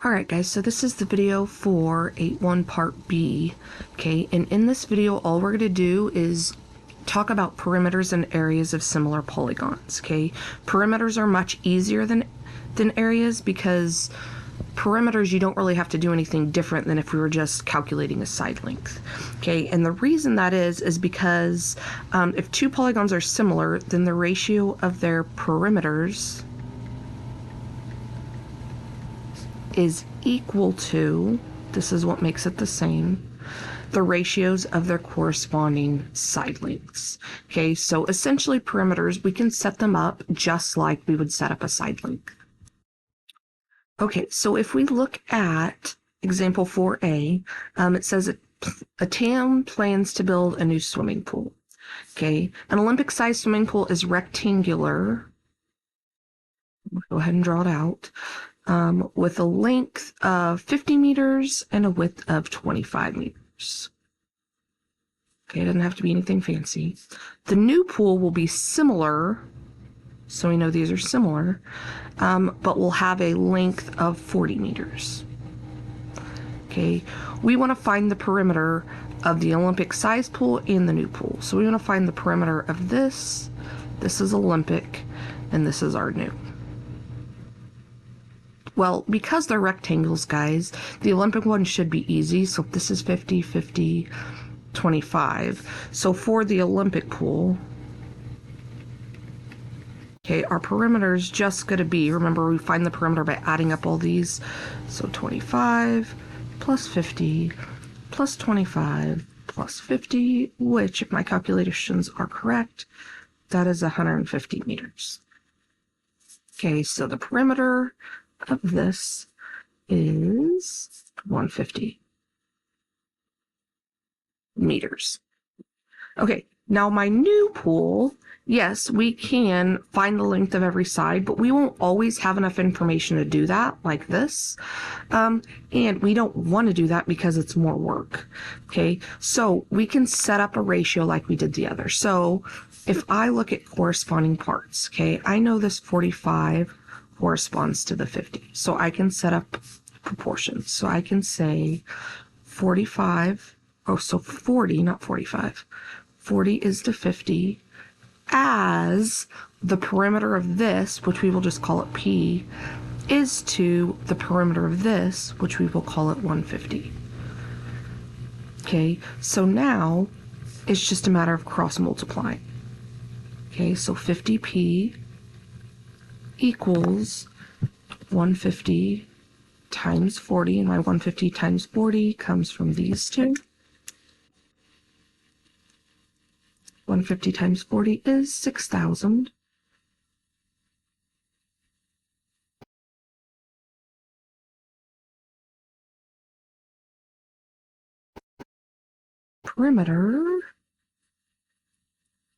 Alright guys, so this is the video for 8.1 part B, okay, and in this video all we're going to do is talk about perimeters and areas of similar polygons, okay. Perimeters are much easier than areas because perimeters you don't really have to do anything different than if we were just calculating a side length, okay, and the reason that is because if two polygons are similar, then the ratio of their perimeters is equal to, this is what makes it the same, the ratios of their corresponding side lengths. Okay, so essentially perimeters, we can set them up just like we would set up a side length. Okay, so if we look at example 4a, it says a town plans to build a new swimming pool. Okay, an Olympic-sized swimming pool is rectangular. Go ahead and draw it out. With a length of 50 meters and a width of 25 meters. Okay, it doesn't have to be anything fancy. The new pool will be similar, so we know these are similar, but will have a length of 40 meters. Okay, we want to find the perimeter of the Olympic-sized pool and the new pool. So we want to find the perimeter of this. This is Olympic, and this is our new. Well, because they're rectangles, guys, the Olympic one should be easy. So this is 50, 50, 25. So for the Olympic pool, okay, our perimeter is just going to be, remember, we find the perimeter by adding up all these. So 25 plus 50 plus 25 plus 50, which, if my calculations are correct, that is 150 meters. Okay, so the perimeter of this is 150 meters. Okay, now my new pool, yes, we can find the length of every side, but we won't always have enough information to do that like this. And we don't want to do that because it's more work. Okay, so we can set up a ratio like we did the other. So if I look at corresponding parts, okay, I know this 45 corresponds to the 50. So I can set up proportions. So I can say 45, oh, so 40, not 45. 40 is to 50 as the perimeter of this, which we will just call it P, is to the perimeter of this, which we will call it 150. Okay, so now it's just a matter of cross multiplying. Okay, so 50P equals 150 times 40, and my 150 times 40 comes from these two. 150 times 40 is 6,000. Perimeter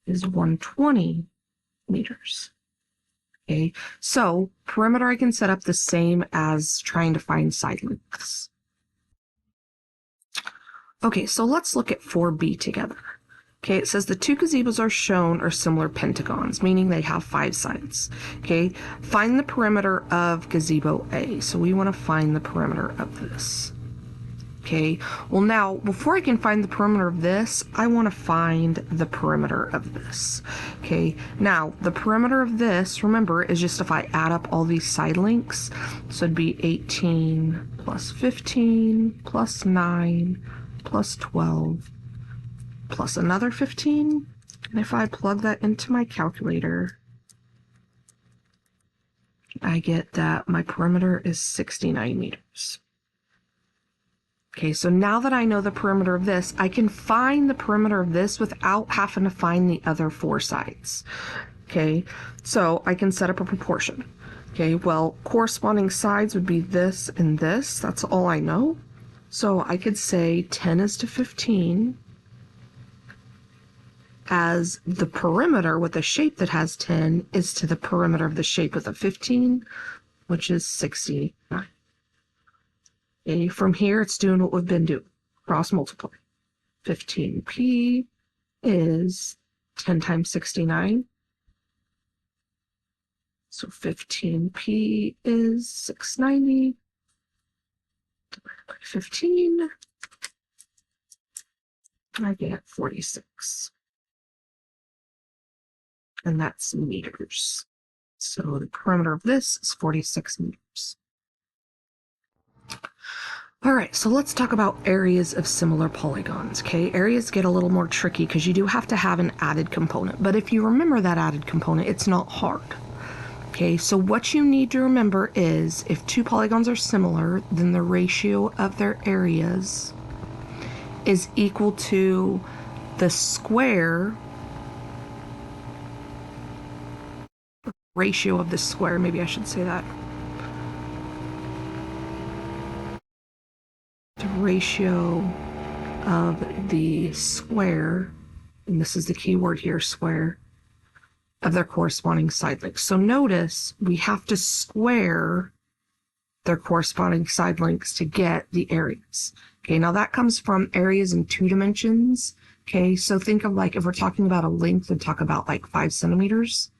is 120 meters. Okay, so perimeter I can set up the same as trying to find side lengths. Okay, so let's look at 4B together. Okay, it says the two gazebos are shown are similar pentagons, meaning they have 5 sides. Okay, find the perimeter of gazebo A. So we want to find the perimeter of this. Okay, well now, before I can find the perimeter of this, I want to find the perimeter of this. Okay, now the perimeter of this, remember, is just if I add up all these side lengths. So it'd be 18 plus 15 plus 9 plus 12 plus another 15. And if I plug that into my calculator, I get that my perimeter is 69 meters. Okay, so now that I know the perimeter of this, I can find the perimeter of this without having to find the other 4 sides. Okay, so I can set up a proportion. Okay, well, corresponding sides would be this and this. That's all I know. So I could say 10 is to 15 as the perimeter with a shape that has 10 is to the perimeter of the shape with a 15, which is 69. And from here, it's doing what we've been doing. Cross multiply. 15P is 10 times 69. So 15P is 690. 15, I get 46. And that's meters. So the perimeter of this is 46 meters. All right, so let's talk about areas of similar polygons, okay? Areas get a little more tricky because you do have to have an added component. But if you remember that added component, it's not hard. Okay, so what you need to remember is if two polygons are similar, then the ratio of their areas is equal to the square ratio of the square. Maybe I should say that. The ratio of the square, and this is the key word here, square, of their corresponding side lengths. So notice we have to square their corresponding side lengths to get the areas. Okay, now that comes from areas in 2 dimensions. Okay, so think of like if we're talking about a length, and talk about like 5 centimeters.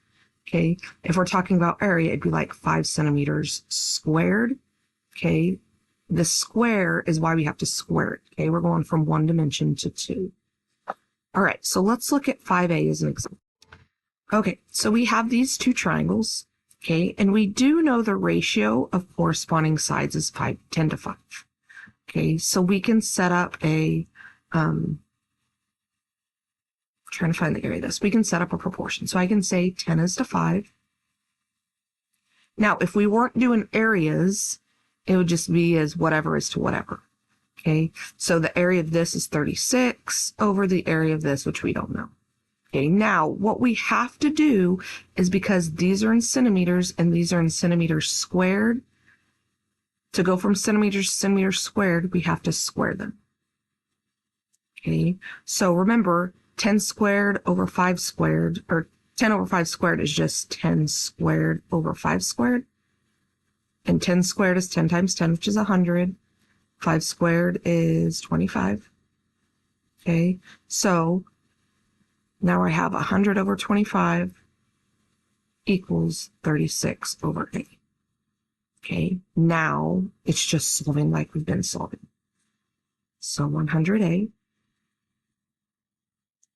Okay, if we're talking about area, it'd be like 5 centimeters squared. Okay, the square is why we have to square it. Okay, we're going from 1 dimension to 2. All right, so let's look at 5A as an example. Okay, so we have these 2 triangles, okay, and we do know the ratio of corresponding sides is 10 to 5. Okay, so we can set up a, trying to find the area of this, we can set up a proportion. So I can say 10 is to 5. Now, if we weren't doing areas, it would just be as whatever is to whatever. Okay, so the area of this is 36 over the area of this, which we don't know. Okay, now what we have to do is, because these are in centimeters and these are in centimeters squared, to go from centimeters to centimeters squared, we have to square them. Okay, so remember 10 squared over 5 squared, or 10 over 5 squared is just 10 squared over 5 squared. And 10 squared is 10 times 10, which is 100. 5 squared is 25. Okay, so now I have 100 over 25 equals 36 over 8. Okay, now it's just solving like we've been solving. So 100A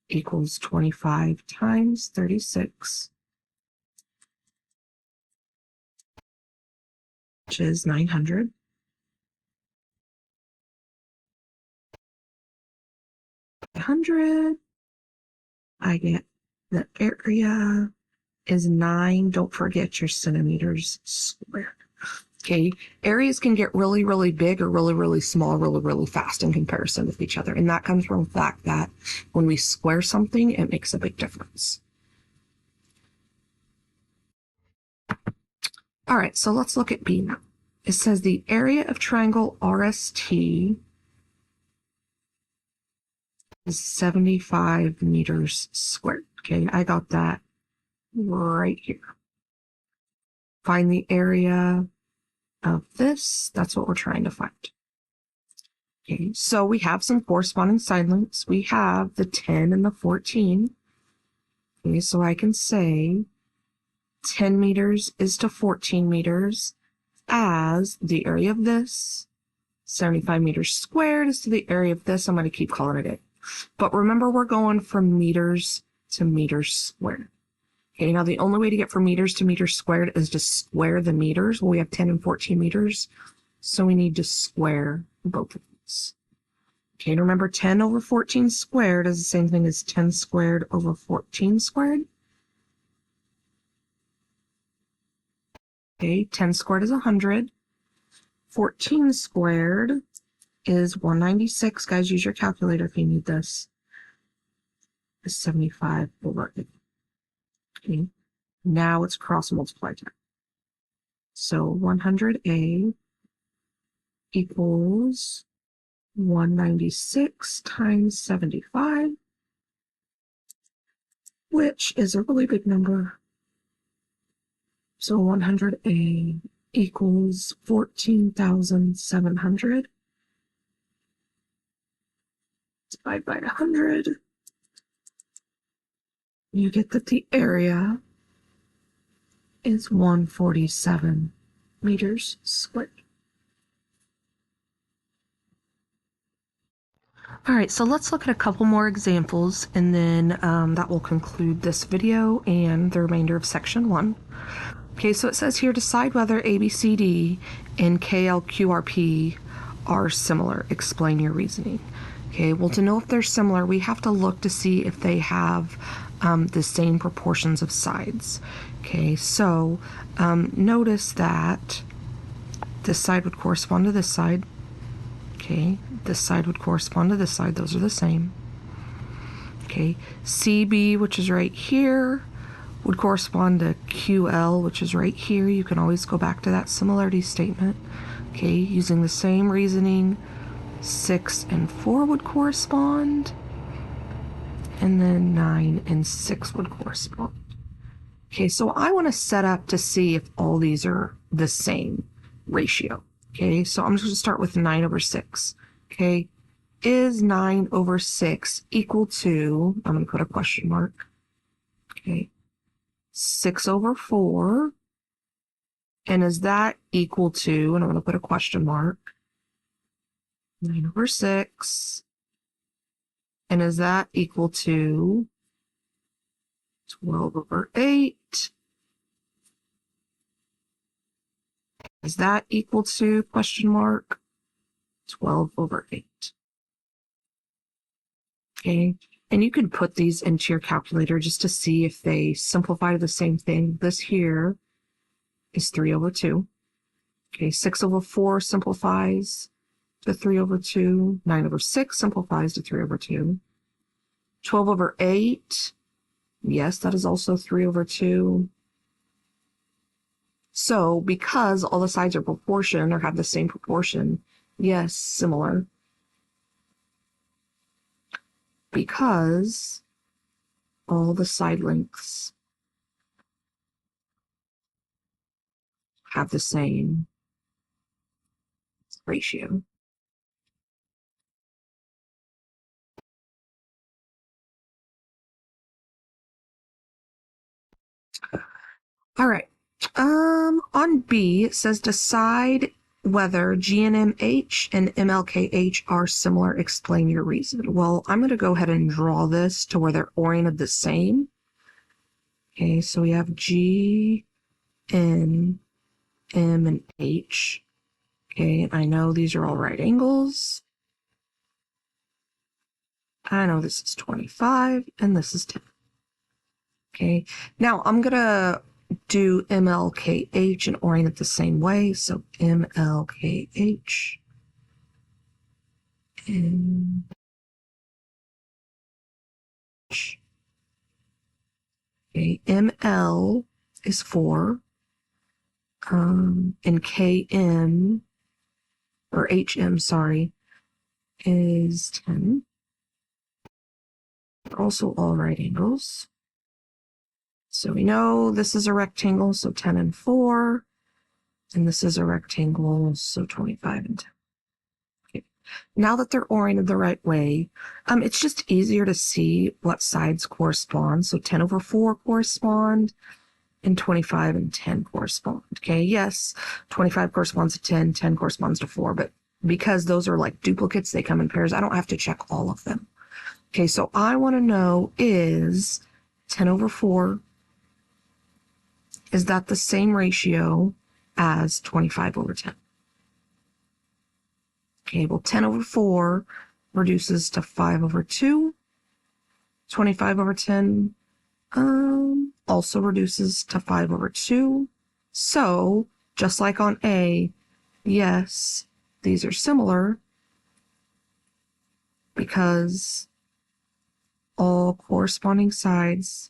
equals 25 times 36, which is 900. I get the area is 9. Don't forget your centimeters squared. Okay, areas can get really, really big or really, really small, really, really fast in comparison with each other. And that comes from the fact that when we square something, it makes a big difference. All right, so let's look at B now. It says the area of triangle RST is 75 meters squared. Okay, I got that right here. Find the area of this. That's what we're trying to find. Okay, so we have some corresponding side lengths. We have the 10 and the 14. Okay, so I can say 10 meters is to 14 meters as the area of this. 75 meters squared is to the area of this. I'm going to keep calling it 8. But remember, we're going from meters to meters squared. Okay, now the only way to get from meters to meters squared is to square the meters. Well, we have 10 and 14 meters, so we need to square both of these. Okay, and remember 10 over 14 squared is the same thing as 10 squared over 14 squared. Okay, 10 squared is 100. 14 squared is 196. Guys, use your calculator if you need this. Is 75 over 8. Okay, now it's cross multiply time. So 100A equals 196 times 75, which is a really big number. So 100A equals 14,700. Divide by 100. You get that the area is 147 meters squared. All right, so let's look at a couple more examples, and then that will conclude this video and the remainder of section 1. Okay, so it says here, decide whether ABCD and KLQRP are similar. Explain your reasoning. Okay, well, to know if they're similar, we have to look to see if they have the same proportions of sides. Okay, so notice that this side would correspond to this side. Okay, this side would correspond to this side. Those are the same. Okay, CB, which is right here, would correspond to QL, which is right here. You can always go back to that similarity statement. Okay, using the same reasoning, 6 and 4 would correspond, and then 9 and 6 would correspond. Okay, so I want to set up to see if all these are the same ratio. Okay, so I'm just going to start with 9 over 6. Okay, is 9 over 6 equal to, I'm going to put a question mark. Okay, 6 over 4. And is that equal to, and I'm going to put a question mark, 9 over 6. And is that equal to 12 over 8? Is that equal to, question mark, 12 over 8? Okay, and you can put these into your calculator just to see if they simplify to the same thing. This here is 3 over 2. Okay, 6 over 4 simplifies to 3 over 2. 9 over 6 simplifies to 3 over 2. 12 over 8, yes, that is also 3 over 2. So because all the sides are proportion or have the same proportion, yes, similar. Because all the side lengths have the same ratio. All right. On B, it says decide whether GNMH and MLKH are similar. Explain your reason. Well, I'm going to go ahead and draw this to where they're oriented the same. Okay, so we have G, N, M, and H. Okay, I know these are all right angles. I know this is 25 and this is 10. Okay, now I'm going to do MLKH and orient it the same way. So MLKH and okay, ML is 4, and KM or HM, sorry, is 10. They're also all right angles. So we know this is a rectangle, so 10 and 4, and this is a rectangle, so 25 and 10. Okay. Now that they're oriented the right way, it's just easier to see what sides correspond. So 10 over 4 correspond, and 25 and 10 correspond. Okay, yes, 25 corresponds to 10, 10 corresponds to 4, but because those are like duplicates, they come in pairs, I don't have to check all of them. Okay, so I want to know, is 10 over 4, is that the same ratio as 25 over 10? Okay, well, 10 over 4 reduces to 5 over 2. 25 over 10 also reduces to 5 over 2. So, just like on A, yes, these are similar because all corresponding sides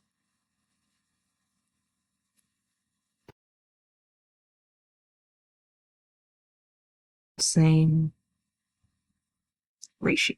same ratio.